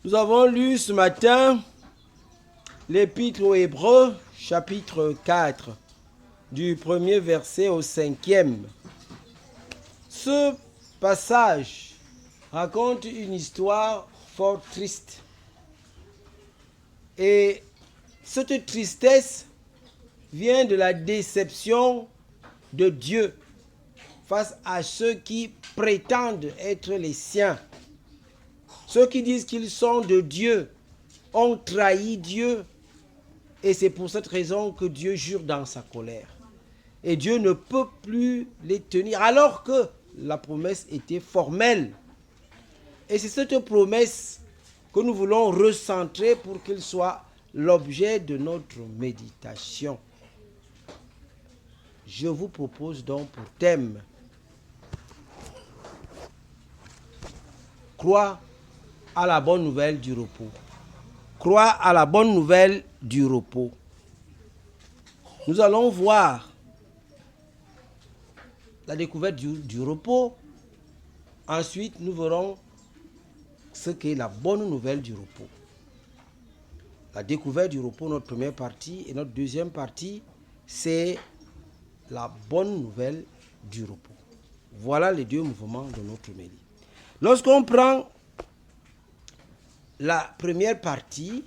Nous avons lu ce matin l'Épître aux Hébreux, chapitre 4, du premier verset au 5e. Ce passage raconte une histoire fort triste. Et cette tristesse vient de la déception de Dieu face à ceux qui prétendent être les siens. Ceux qui disent qu'ils sont de Dieu ont trahi Dieu, et c'est pour cette raison que Dieu jure dans sa colère. Et Dieu ne peut plus les tenir, alors que la promesse était formelle. Et c'est cette promesse que nous voulons recentrer pour qu'elle soit l'objet de notre méditation. Je vous propose donc pour thème: croire à la bonne nouvelle du repos. Croire à la bonne nouvelle du repos. Nous allons voir la découverte du repos. Ensuite, nous verrons ce qu'est la bonne nouvelle du repos. La découverte du repos, notre première partie, et notre deuxième partie, c'est la bonne nouvelle du repos. Voilà les deux mouvements de notre médit. Lorsqu'on prend la première partie,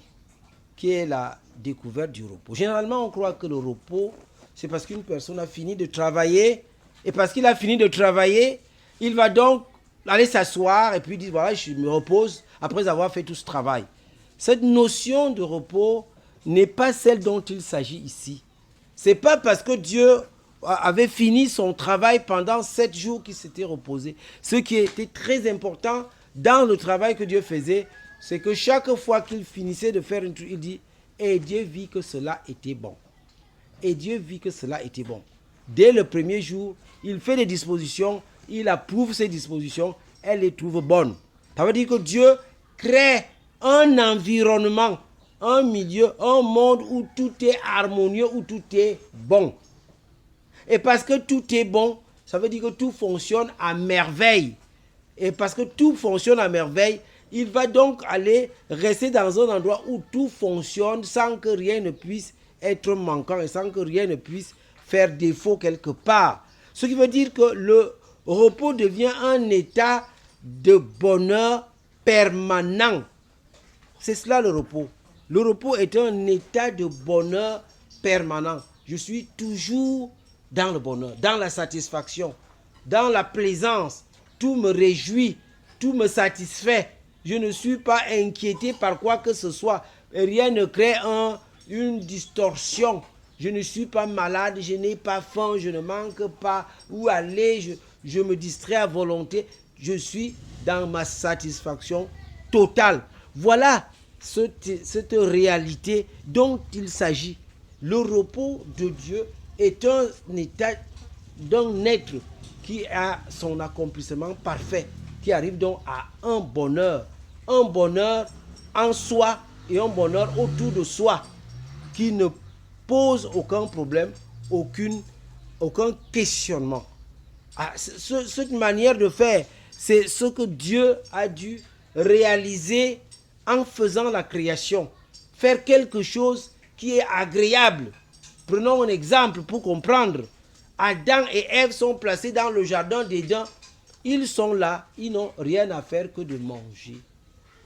qui est la découverte du repos. Généralement, on croit que le repos, c'est parce qu'une personne a fini de travailler, et parce qu'il a fini de travailler, il va donc aller s'asseoir et puis dire, voilà, je me repose après avoir fait tout ce travail. Cette notion de repos n'est pas celle dont il s'agit ici. Ce n'est pas parce que Dieu avait fini son travail pendant 7 jours qu'il s'était reposé. Ce qui était très important dans le travail que Dieu faisait, c'est que chaque fois qu'il finissait de faire une truc, il dit, et Dieu vit que cela était bon. Et Dieu vit que cela était bon. Dès le premier jour, il fait des dispositions, il approuve ces dispositions, elle les trouve bonnes. Ça veut dire que Dieu crée un environnement, un milieu, un monde où tout est harmonieux, où tout est bon. Et parce que tout est bon, ça veut dire que tout fonctionne à merveille. Et parce que tout fonctionne à merveille, il va donc aller rester dans un endroit où tout fonctionne sans que rien ne puisse être manquant et sans que rien ne puisse faire défaut quelque part. Ce qui veut dire que le repos devient un état de bonheur permanent. C'est cela le repos. Le repos est un état de bonheur permanent. Je suis toujours dans le bonheur, dans la satisfaction, dans la plaisance. Tout me réjouit, tout me satisfait. Je ne suis pas inquiété par quoi que ce soit. Rien ne crée une distorsion. Je ne suis pas malade, je n'ai pas faim, je ne manque pas où aller, je me distrais à volonté. Je suis dans ma satisfaction totale. Voilà cette réalité dont il s'agit. Le repos de Dieu est un état d'un être qui a son accomplissement parfait, qui arrive donc à un bonheur en soi et un bonheur autour de soi, qui ne pose aucun problème, aucun questionnement. Cette manière de faire, c'est ce que Dieu a dû réaliser en faisant la création. Faire quelque chose qui est agréable. Prenons un exemple pour comprendre. Adam et Ève sont placés dans le jardin d'Éden. Ils sont là, ils n'ont rien à faire que de manger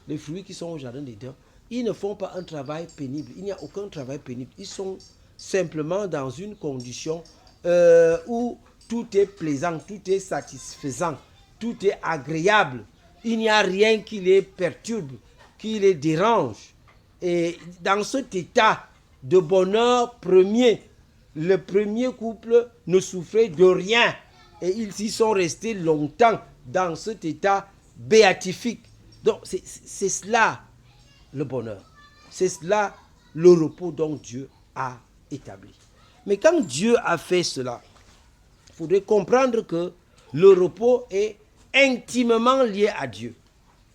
les fruits qui sont au jardin d'Éden. Ils ne font pas un travail pénible. Il n'y a aucun travail pénible. Ils sont simplement dans une condition où tout est plaisant, tout est satisfaisant, tout est agréable. Il n'y a rien qui les perturbe, qui les dérange. Et dans cet état de bonheur premier, le premier couple ne souffrait de rien. Et ils y sont restés longtemps dans cet état béatifique. Donc c'est cela le bonheur. C'est cela le repos dont Dieu a établi. Mais quand Dieu a fait cela, il faudrait comprendre que le repos est intimement lié à Dieu.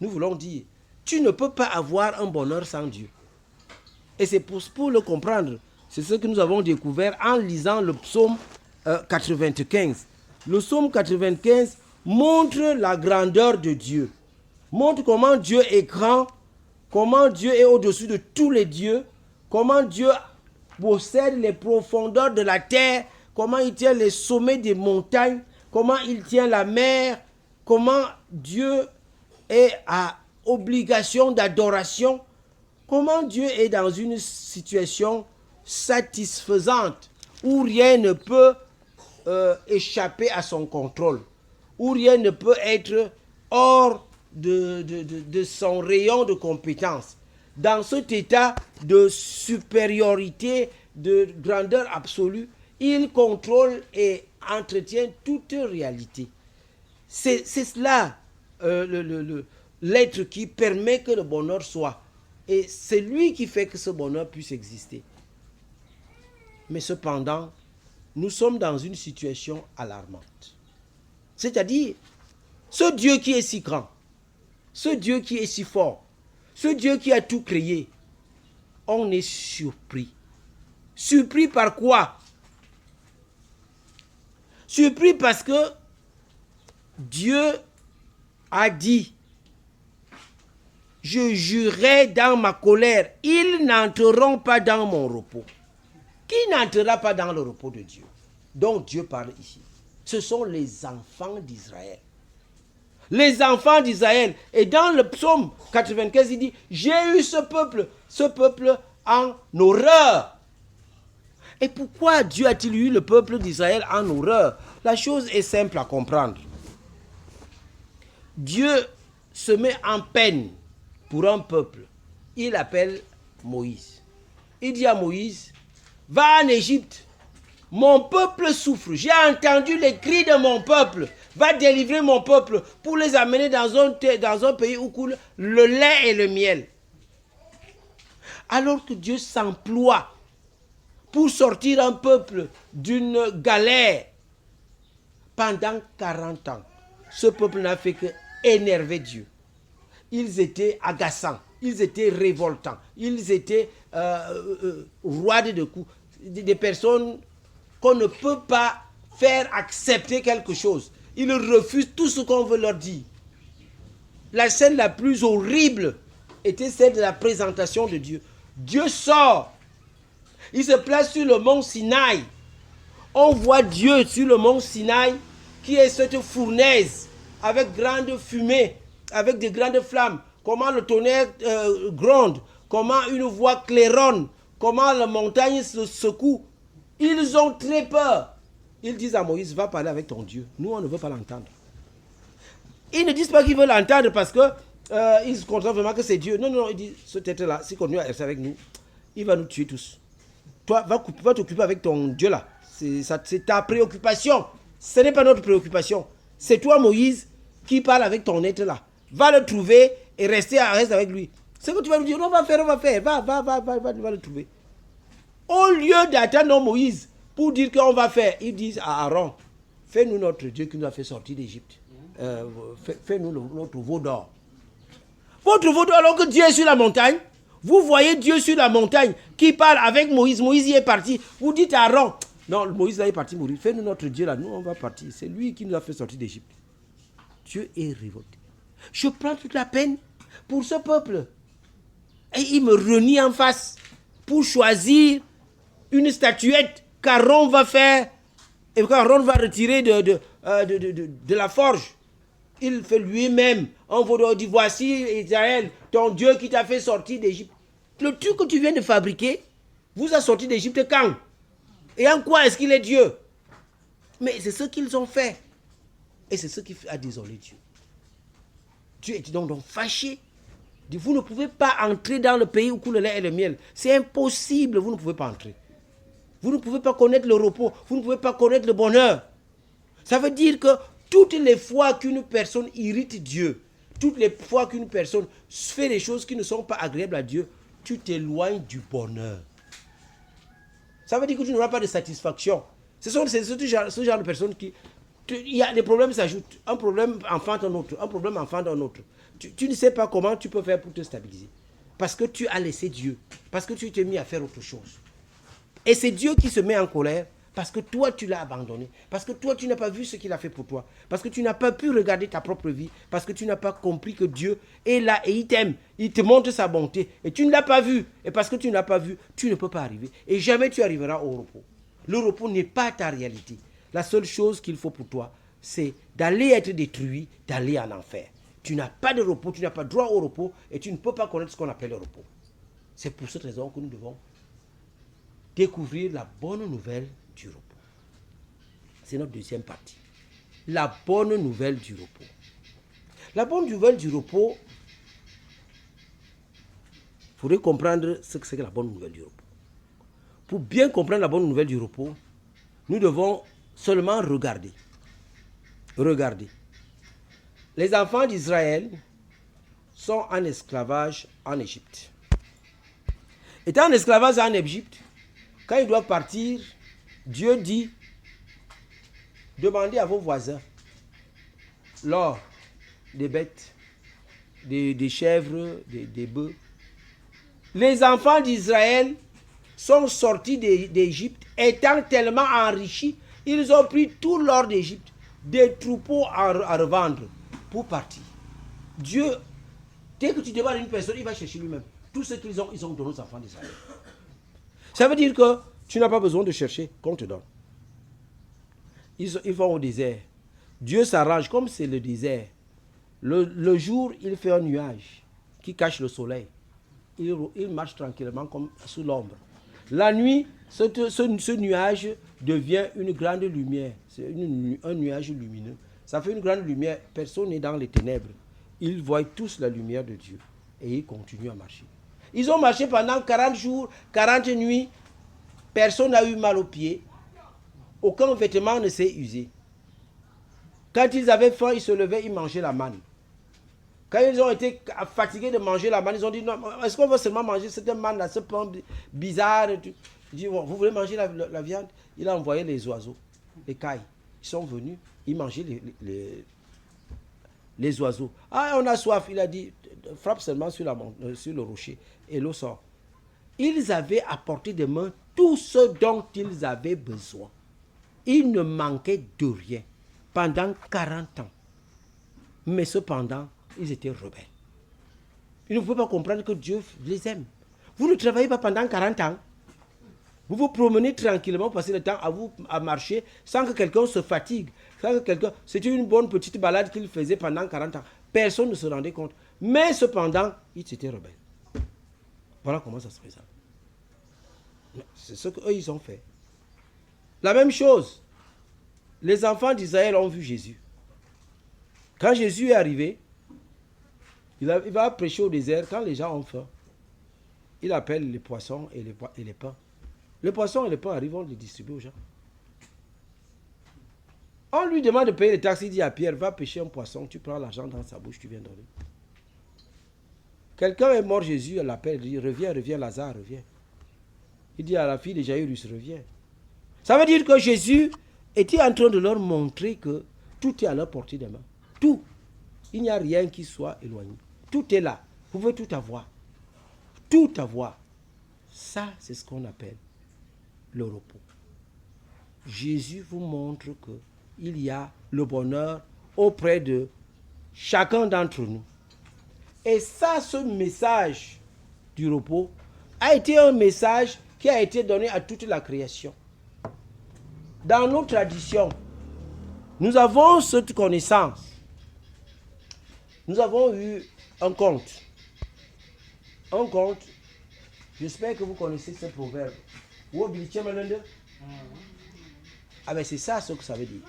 Nous voulons dire, tu ne peux pas avoir un bonheur sans Dieu. Et c'est pour le comprendre. C'est ce que nous avons découvert en lisant le psaume 95. Le psaume 95 montre la grandeur de Dieu. Montre comment Dieu est grand comment Dieu est au-dessus de tous les dieux, comment Dieu possède les profondeurs de la terre, comment il tient les sommets des montagnes, comment il tient la mer, comment Dieu est à obligation d'adoration, comment Dieu est dans une situation satisfaisante où rien ne peut échapper à son contrôle, où rien ne peut être hors de son rayon de compétence. Dans cet état de supériorité, de grandeur absolue, il contrôle et entretient toute réalité. C'est cela l'être qui permet que le bonheur soit. Et c'est lui qui fait que ce bonheur puisse exister. Mais cependant, nous sommes dans une situation alarmante. C'est-à-dire, ce Dieu qui est si grand, ce Dieu qui est si fort, ce Dieu qui a tout créé, on est surpris. Surpris par quoi? Surpris parce que Dieu a dit, je jurerai dans ma colère, ils n'entreront pas dans mon repos. Qui n'entrera pas dans le repos de Dieu? Donc Dieu parle ici. Ce sont les enfants d'Israël. Les enfants d'Israël. Et dans le psaume 95, il dit, j'ai eu ce peuple en horreur. Et pourquoi Dieu a-t-il eu le peuple d'Israël en horreur? La chose est simple à comprendre. Dieu se met en peine pour un peuple. Il appelle Moïse. Il dit à Moïse, va en Égypte. Mon peuple souffre. J'ai entendu les cris de mon peuple. Va délivrer mon peuple pour les amener dans un pays où coule le lait et le miel. Alors que Dieu s'emploie pour sortir un peuple d'une galère pendant 40 ans. Ce peuple n'a fait que énerver Dieu. Ils étaient agaçants, ils étaient révoltants, ils étaient roides de coups, des personnes qu'on ne peut pas faire accepter quelque chose. Ils refusent tout ce qu'on veut leur dire. La scène la plus horrible était celle de la présentation de Dieu. Dieu sort. Il se place sur le mont Sinaï. On voit Dieu sur le mont Sinaï, qui est cette fournaise avec grande fumée, avec de grandes flammes. Comment le tonnerre gronde, comment une voix claironne, comment la montagne se secoue. Ils ont très peur. Ils disent à Moïse, va parler avec ton Dieu. Nous, on ne veut pas l'entendre. Ils ne disent pas qu'ils veulent l'entendre parce que ils considèrent vraiment que c'est Dieu. Non, non, ils disent, ce tête-là, s'il continue à rester avec nous, il va nous tuer tous. Toi, va t'occuper avec ton Dieu là. C'est ta préoccupation. Ce n'est pas notre préoccupation. C'est toi, Moïse, qui parle avec ton être là. Va le trouver et reste avec lui. Ce que tu vas nous dire, on va faire. Va le trouver. Au lieu d'attendre Moïse pour dire qu'on va faire, ils disent à Aaron, fais-nous notre Dieu qui nous a fait sortir d'Égypte. Fais-nous notre veau d'or. Votre veau d'or, alors que Dieu est sur la montagne, vous voyez Dieu sur la montagne qui parle avec Moïse. Moïse y est parti. Vous dites à Aaron, non, Moïse là est parti mourir. Fais-nous notre Dieu là, nous on va partir. C'est lui qui nous a fait sortir d'Égypte. Dieu est révolté. Je prends toute la peine pour ce peuple. Et il me renie en face pour choisir une statuette qu'Aaron va faire et qu'Aaron va retirer de la forge. Il fait lui-même un veau d'or. Il dit, voici Israël, ton Dieu qui t'a fait sortir d'Égypte. Le truc que tu viens de fabriquer vous a sorti d'Égypte quand? Et en quoi est-ce qu'il est Dieu? Mais c'est ce qu'ils ont fait. Et c'est ce qui a désolé Dieu. Dieu était donc fâché. Il dit, vous ne pouvez pas entrer dans le pays où coule le lait et le miel. C'est impossible, vous ne pouvez pas entrer. Vous ne pouvez pas connaître le repos. Vous ne pouvez pas connaître le bonheur. Ça veut dire que toutes les fois qu'une personne irrite Dieu, toutes les fois qu'une personne fait des choses qui ne sont pas agréables à Dieu, tu t'éloignes du bonheur. Ça veut dire que tu n'auras pas de satisfaction. C'est ce genre de personnes qui... Il y a des problèmes s'ajoutent. Un problème enfante un autre. Un problème enfante un autre. Tu ne sais pas comment tu peux faire pour te stabiliser. Parce que tu as laissé Dieu. Parce que tu t'es mis à faire autre chose. Et c'est Dieu qui se met en colère Parce que toi, tu l'as abandonné. Parce que toi, tu n'as pas vu ce qu'il a fait pour toi. Parce que tu n'as pas pu regarder ta propre vie. Parce que tu n'as pas compris que Dieu est là et il t'aime. Il te montre sa bonté. Et tu ne l'as pas vu. Et parce que tu ne l'as pas vu, tu ne peux pas arriver. Et jamais tu arriveras au repos. Le repos n'est pas ta réalité. La seule chose qu'il faut pour toi, c'est d'aller être détruit, d'aller en enfer. Tu n'as pas de repos, tu n'as pas droit au repos et tu ne peux pas connaître ce qu'on appelle le repos. C'est pour cette raison que nous devons découvrir la bonne nouvelle du repos. C'est notre deuxième partie. La bonne nouvelle du repos. La bonne nouvelle du repos, il faudrait comprendre ce que c'est que la bonne nouvelle du repos. Pour bien comprendre la bonne nouvelle du repos, nous devons seulement regarder. Regardez. Les enfants d'Israël sont en esclavage en Égypte. Étant en esclavage en Égypte, quand ils doivent partir, Dieu dit, demandez à vos voisins l'or des bêtes, des chèvres, des bœufs. Les enfants d'Israël sont sortis d'Égypte, étant tellement enrichis, ils ont pris tout l'or d'Égypte, des troupeaux à revendre pour partir. Dieu, dès que tu demandes à une personne, il va chercher lui-même. Tout ce qu'ils ont donné aux enfants d'Israël. Ça veut dire que tu n'as pas besoin de chercher qu'on te donne. Ils vont au désert. Dieu s'arrange, comme c'est le désert. Le jour, il fait un nuage qui cache le soleil. Il marche tranquillement comme sous l'ombre. La nuit, ce nuage devient une grande lumière. C'est un nuage lumineux. Ça fait une grande lumière. Personne n'est dans les ténèbres. Ils voient tous la lumière de Dieu. Et ils continuent à marcher. Ils ont marché pendant 40 jours, 40 nuits. Personne n'a eu mal aux pieds. Aucun vêtement ne s'est usé. Quand ils avaient faim, ils se levaient, ils mangeaient la manne. Quand ils ont été fatigués de manger la manne, ils ont dit, non, est-ce qu'on veut seulement manger cette manne-là, ce pain bizarre? Il dit, vous voulez manger la viande? Il a envoyé les oiseaux, les cailles. Ils sont venus, ils mangeaient les oiseaux. Ah, on a soif. Il a dit, frappe seulement sur le rocher et l'eau sort. Ils avaient apporté des mains tout ce dont ils avaient besoin. Ils ne manquaient de rien pendant 40 ans. Mais cependant, ils étaient rebelles. Ils ne pouvaient pas comprendre que Dieu les aime. Vous ne travaillez pas pendant 40 ans. Vous vous promenez tranquillement, passez le temps à marcher sans que quelqu'un se fatigue. C'était une bonne petite balade qu'ils faisaient pendant 40 ans. Personne ne se rendait compte. Mais cependant, ils étaient rebelles. Voilà comment ça se présente. C'est ce qu'eux, ils ont fait. La même chose. Les enfants d'Israël ont vu Jésus. Quand Jésus est arrivé, il va prêcher au désert. Quand les gens ont faim, il appelle les poissons et les pains. Les poissons et les pains arrivent, on les distribue aux gens. On lui demande de payer les taxes. Il dit à Pierre, va pêcher un poisson, tu prends l'argent dans sa bouche, tu viens donner. Quelqu'un est mort, Jésus l'appelle, il dit, reviens, Lazare, reviens. Il dit à la fille de Jaïrus, reviens. Ça veut dire que Jésus était en train de leur montrer que tout est à leur portée de main. Tout. Il n'y a rien qui soit éloigné. Tout est là. Vous pouvez tout avoir. Tout avoir. Ça, c'est ce qu'on appelle le repos. Jésus vous montre qu'il y a le bonheur auprès de chacun d'entre nous. Et ça, ce message du repos a été un message qui a été donné à toute la création. Dans nos traditions, nous avons cette connaissance. Nous avons eu un conte. Un conte, j'espère que vous connaissez ce proverbe. Ah ben c'est ça ce que ça veut dire.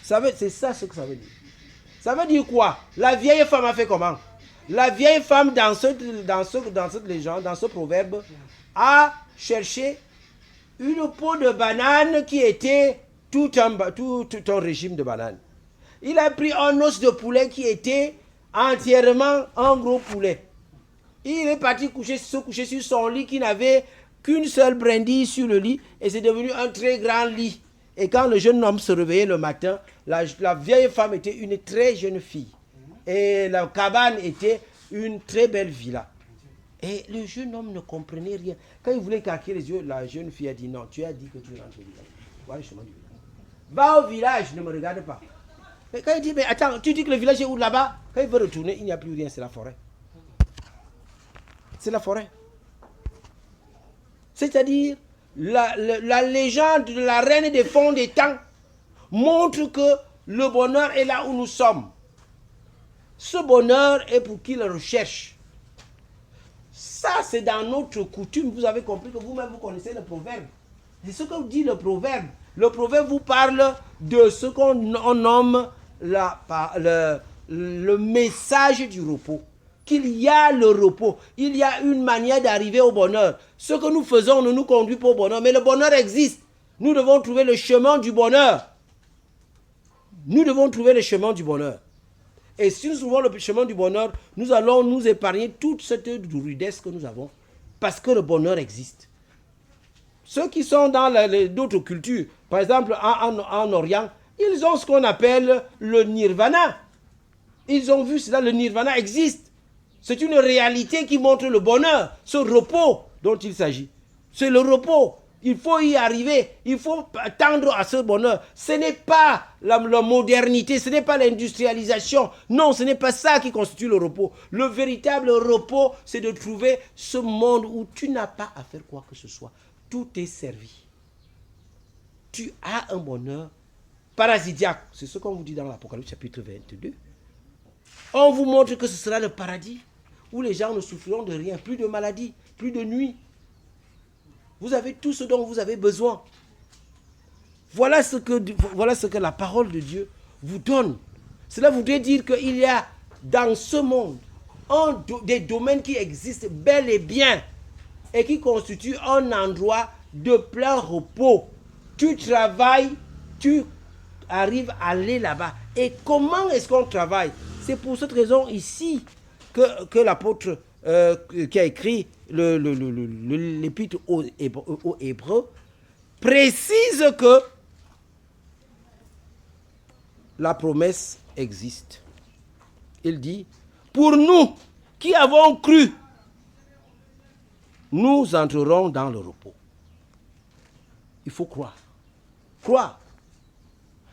C'est ça ce que ça veut dire. Ça veut dire quoi? La vieille femme a fait comment? La vieille femme dans cette légende, dans ce proverbe, a cherché une peau de banane qui était tout un régime de banane. Il a pris un os de poulet qui était entièrement un gros poulet. Il est parti se coucher sur son lit qui n'avait qu'une seule brindille sur le lit et c'est devenu un très grand lit. Et quand le jeune homme se réveillait le matin, la vieille femme était une très jeune fille. Et la cabane était une très belle villa. Et le jeune homme ne comprenait rien. Quand il voulait claquer les yeux, la jeune fille a dit non, tu as dit que tu rentres au village. Voilà le chemin du village. Va au village, ne me regarde pas. Mais quand il dit, mais attends, tu dis que le village est où là-bas? Quand il veut retourner, il n'y a plus rien, c'est la forêt. C'est la forêt. C'est-à-dire, la légende de la reine des fonds des temps montre que le bonheur est là où nous sommes. Ce bonheur est pour qui le recherche. Ça, c'est dans notre coutume. Vous avez compris que vous-même, vous connaissez le proverbe. C'est ce que dit le proverbe. Le proverbe vous parle de ce qu'on nomme le message du repos. Qu'il y a le repos. Il y a une manière d'arriver au bonheur. Ce que nous faisons ne nous conduit pas au bonheur. Mais le bonheur existe. Nous devons trouver le chemin du bonheur. Nous devons trouver le chemin du bonheur. Et si nous trouvons le chemin du bonheur, nous allons nous épargner toute cette rudesse que nous avons. Parce que le bonheur existe. Ceux qui sont dans d'autres cultures, par exemple en Orient, ils ont ce qu'on appelle le nirvana. Ils ont vu cela, le nirvana existe. C'est une réalité qui montre le bonheur, ce repos dont il s'agit. C'est le repos. Il faut y arriver. Il faut tendre à ce bonheur. Ce n'est pas la modernité, ce n'est pas l'industrialisation. Non, ce n'est pas ça qui constitue le repos. Le véritable repos, c'est de trouver ce monde où tu n'as pas à faire quoi que ce soit. Tout est servi. Tu as un bonheur parasidiaque. C'est ce qu'on vous dit dans l'Apocalypse chapitre 22. On vous montre que ce sera le paradis où les gens ne souffriront de rien. Plus de maladies, plus de nuit. Vous avez tout ce dont vous avez besoin. Voilà ce que la parole de Dieu vous donne. Cela voudrait dire qu'il y a dans ce monde des domaines qui existent bel et bien et qui constituent un endroit de plein repos. Tu travailles, tu arrives à aller là-bas. Et comment est-ce qu'on travaille? C'est pour cette raison ici que l'apôtre qui a écrit l'épître aux Hébreux précise que la promesse existe. Il dit, pour nous qui avons cru, nous entrerons dans le repos. Il faut croire. Croire.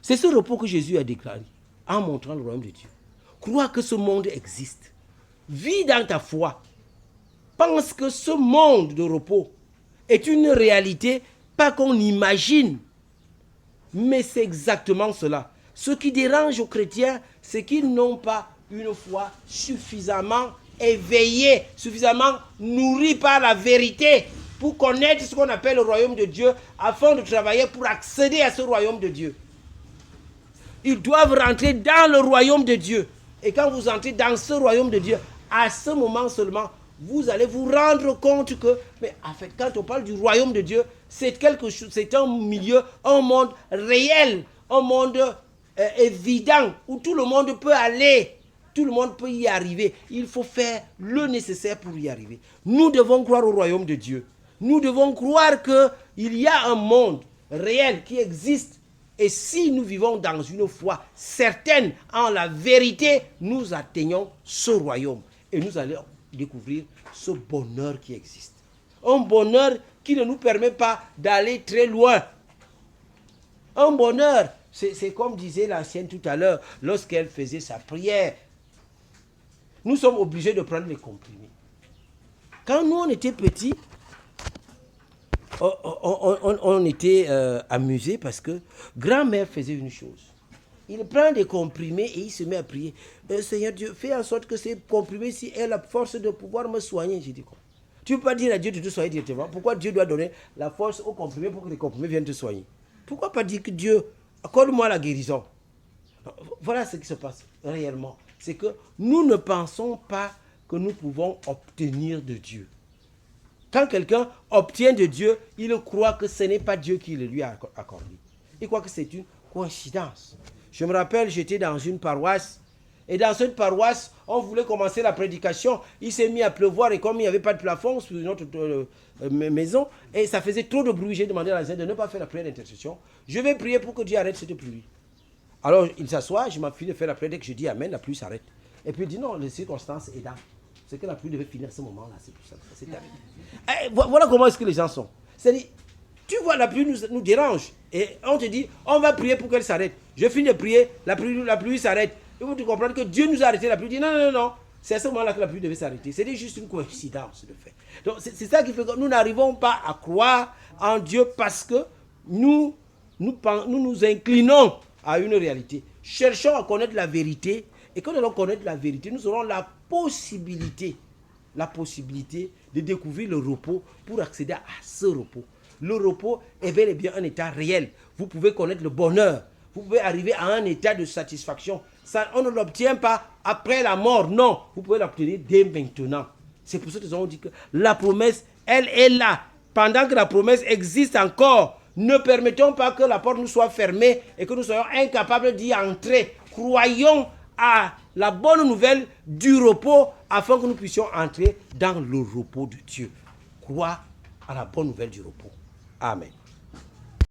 C'est ce repos que Jésus a déclaré en montrant le royaume de Dieu. Croire que ce monde existe. Vis dans ta foi. Pense que ce monde de repos est une réalité, pas qu'on imagine. Mais c'est exactement cela. Ce qui dérange aux chrétiens, c'est qu'ils n'ont pas une foi suffisamment éveillée, suffisamment nourrie par la vérité pour connaître ce qu'on appelle le royaume de Dieu, afin de travailler pour accéder à ce royaume de Dieu. Ils doivent rentrer dans le royaume de Dieu. Et quand vous entrez dans ce royaume de Dieu, à ce moment seulement, vous allez vous rendre compte que, mais en fait, quand on parle du royaume de Dieu, c'est quelque chose, c'est un milieu, un monde réel, un monde évident, où tout le monde peut aller, tout le monde peut y arriver. Il faut faire le nécessaire pour y arriver. Nous devons croire au royaume de Dieu. Nous devons croire qu'il y a un monde réel qui existe. Et si nous vivons dans une foi certaine en la vérité, nous atteignons ce royaume. Et nous allons découvrir ce bonheur qui existe. Un bonheur qui ne nous permet pas d'aller très loin. Un bonheur, c'est comme disait l'ancienne tout à l'heure, lorsqu'elle faisait sa prière. Nous sommes obligés de prendre les comprimés. Quand nous, on était petits, on était amusés parce que grand-mère faisait une chose. Il prend des comprimés et il se met à prier. Seigneur Dieu, fais en sorte que ces comprimés-ci aient la force de pouvoir me soigner. J'ai dit quoi? Tu ne peux pas dire à Dieu de te soigner directement. Pourquoi Dieu doit donner la force aux comprimés pour que les comprimés viennent te soigner? Pourquoi pas dire que Dieu, accorde-moi la guérison? Voilà ce qui se passe réellement. C'est que nous ne pensons pas que nous pouvons obtenir de Dieu. Quand quelqu'un obtient de Dieu, il croit que ce n'est pas Dieu qui le lui a accordé. Il croit que c'est une coïncidence. Je me rappelle, j'étais dans une paroisse, et dans cette paroisse, on voulait commencer la prédication. Il s'est mis à pleuvoir, et comme il n'y avait pas de plafond sur notre maison, et ça faisait trop de bruit, j'ai demandé à la de ne pas faire la prière d'intercession. Je vais prier pour que Dieu arrête cette pluie. Alors il s'assoit, je m'en finis de faire la prière, dès que je dis Amen, la pluie s'arrête. Et puis il dit non, les circonstances aidant. c'est que la pluie devait finir à ce moment-là. C'est tout ça. C'est terminé. Voilà comment est-ce que les gens sont. C'est-à-dire, tu vois, la pluie nous dérange. Et on te dit, on va prier pour qu'elle s'arrête. Je finis de prier, la pluie s'arrête. Et vous comprendre que Dieu nous a arrêté la pluie. Il dit non. C'est à ce moment-là que la pluie devait s'arrêter. C'est juste une coïncidence de fait. Donc c'est ça qui fait que nous n'arrivons pas à croire en Dieu parce que nous nous inclinons à une réalité. Cherchons à connaître la vérité. Et quand nous allons connaître la vérité, nous aurons la possibilité de découvrir le repos pour accéder à ce repos. Le repos est bel et bien un état réel. Vous pouvez connaître le bonheur. Vous pouvez arriver à un état de satisfaction. Ça, on ne l'obtient pas après la mort. Non, vous pouvez l'obtenir dès maintenant. C'est pour ça que nous avons dit que la promesse, elle est là. Pendant que la promesse existe encore, ne permettons pas que la porte nous soit fermée et que nous soyons incapables d'y entrer. Croyons à la bonne nouvelle du repos afin que nous puissions entrer dans le repos de Dieu. Crois à la bonne nouvelle du repos. Amen.